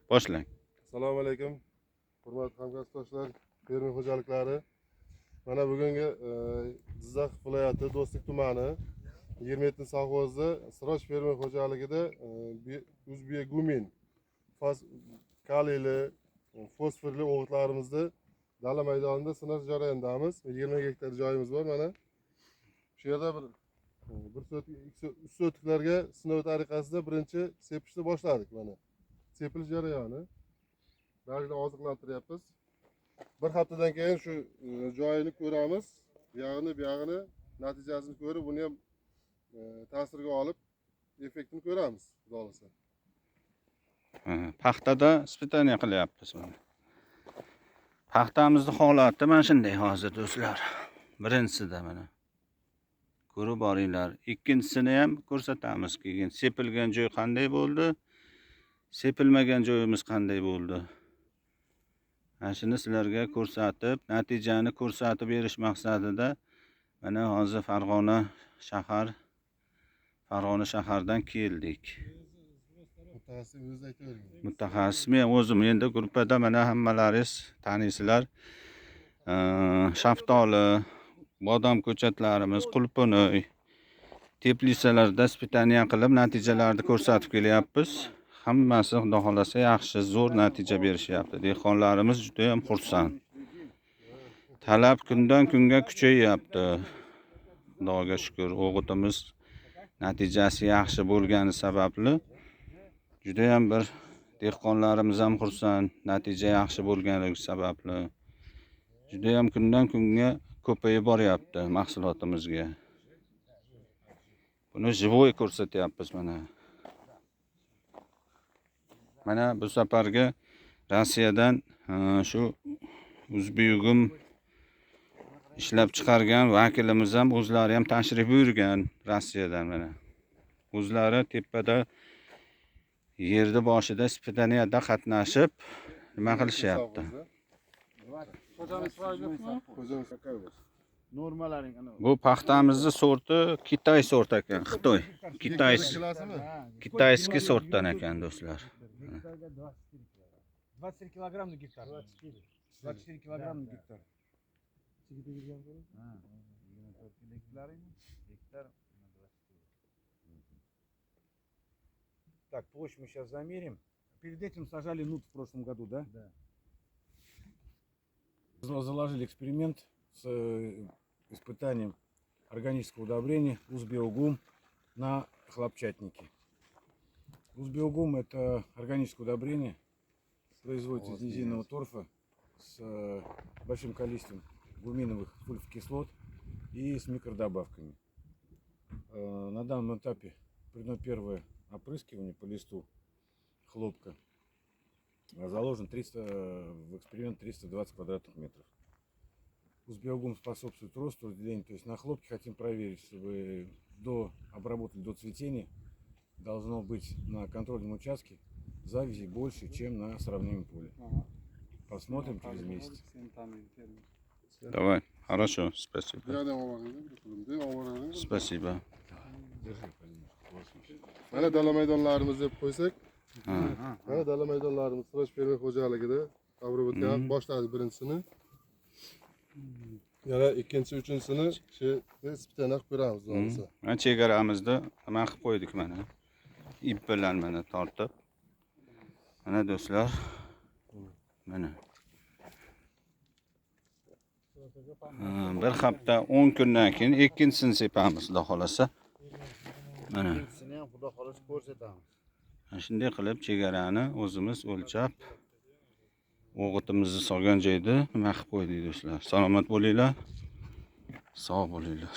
Boshlang. Assalomu alaykum. Hurmatli hamkasbdoshlar, fermer xo'jaliklari. Mana bugungi Jizzax viloyati Do'stlik tumani 27-sovxozda Siroj fermer xo'jaligida Uzbegumin kaliyli, fosforli o'g'itlarimizni dala maydonida sinash jarayonidamiz. 20 gektar joyimiz bor mana. Shu yerda uch sotiklarga sinov tariqasida birinchi sepishni boshladik mana. Sepilish jarayoni. Ba'zida oziqlantiryapmiz. Bir haftadan keyin shu joyini ko'ramiz. Bu yog'ini natijasini ko'rib, buni ham ta'sirga olib, effektini ko'ramiz, xudo xolasa. Paxtada ispitaniya qilyapmiz mana. Paxtamizning holati mana shunday hozir do'stlar. Birinchisida mana. Ko'rib boringlar. Ikkinchisini ham ko'rsatamiz keyin. Sepilgan joy qanday bo'ldi? Sepilmagan joyimiz qanday bo'ldi? Shuni sizlarga ko'rsatib, natijani ko'rsatib berish maqsadida mana hozir Farg'ona shahardan keldik. Mutaxassis men o'zim endi gruppada mana hammalaringiz taniysizlar. Shaftoli, bodom ko'chatlarimiz, qulupnay, teplisalarda ispitaniya qilib natijalarni ko'rsatib kelyapmiz. Hammasi xudo xolasa yaxshi, zo'r natija berishyapti. Dehqonlarimiz juda ham xursand. Talab kundan kunga kuchayyapti. Xudoga shukr, o'g'itimiz natijasi yaxshi bo'lgani sababli juda ham bir dehqonlarimiz ham xursand. Natija yaxshi bo'lganligi sababli juda ham kundan kunga ko'payib boryapti mahsulotimizga. Buni живой ko'rsatyapmiz mana. Mana bu safarga Rossiyadan shu Uzbegum ishlab chiqargan vakilimiz ham o'zlari ham tashrif buyurgan Rossiyadan mana. O'zlari tepada yerni boshida ispitaniyada qatnashib nima qilishyapti? Bu paxtamizning sorti Kitay sorti ekan, Xitoy. Kitayskiy sortdan ekan do'stlar. 24 килограмм на гектар. 24 килограмм на гектар. Так, площадь мы сейчас замерим. Перед этим сажали нут в прошлом году, да? Да. Заложили эксперимент с испытанием органического удобрения Узбеогум на хлопчатнике. Узбеогум — это органическое удобрение, производится из низинного торфа с большим количеством гуминовых сульфокислот и с микродобавками. На данном этапе проведено первое опрыскивание по листу хлопка. Заложен в эксперимент 320 квадратных метров. Узбеогум способствует росту, разделению. То есть на хлопке хотим проверить, чтобы обработали до цветения, должно быть на контрольном участке завязи больше, чем на сравнимом поле. Посмотрим через месяц. Давай, хорошо, спасибо. Спасибо. Mana dala maydonlarimizni deb qo'ysak, mana dala maydonlarimiz Siroj fermer xo'jaligida obro'botga boshladik birinchisini. Yana ikkinchi, uchinchisini shu ispitaniya qilib ko'ramiz bo'lsa. Mana chegaramizda nima qilib qo'ydik mana. Ip bilan mana tortib. Mana do'stlar. Mana. Bir hafta 10 kundan keyin ikkinchisini sepamiz, xudo xolasa. Mana. Ikkinchisini ham xudo xolasa ko'rsatamiz. Shunday qilib chegarani o'zimiz o'lchab o'g'itimizni solgan joyda nima qilib qo'ydik do'stlar. Salomat bo'linglar. Sog' bo'linglar.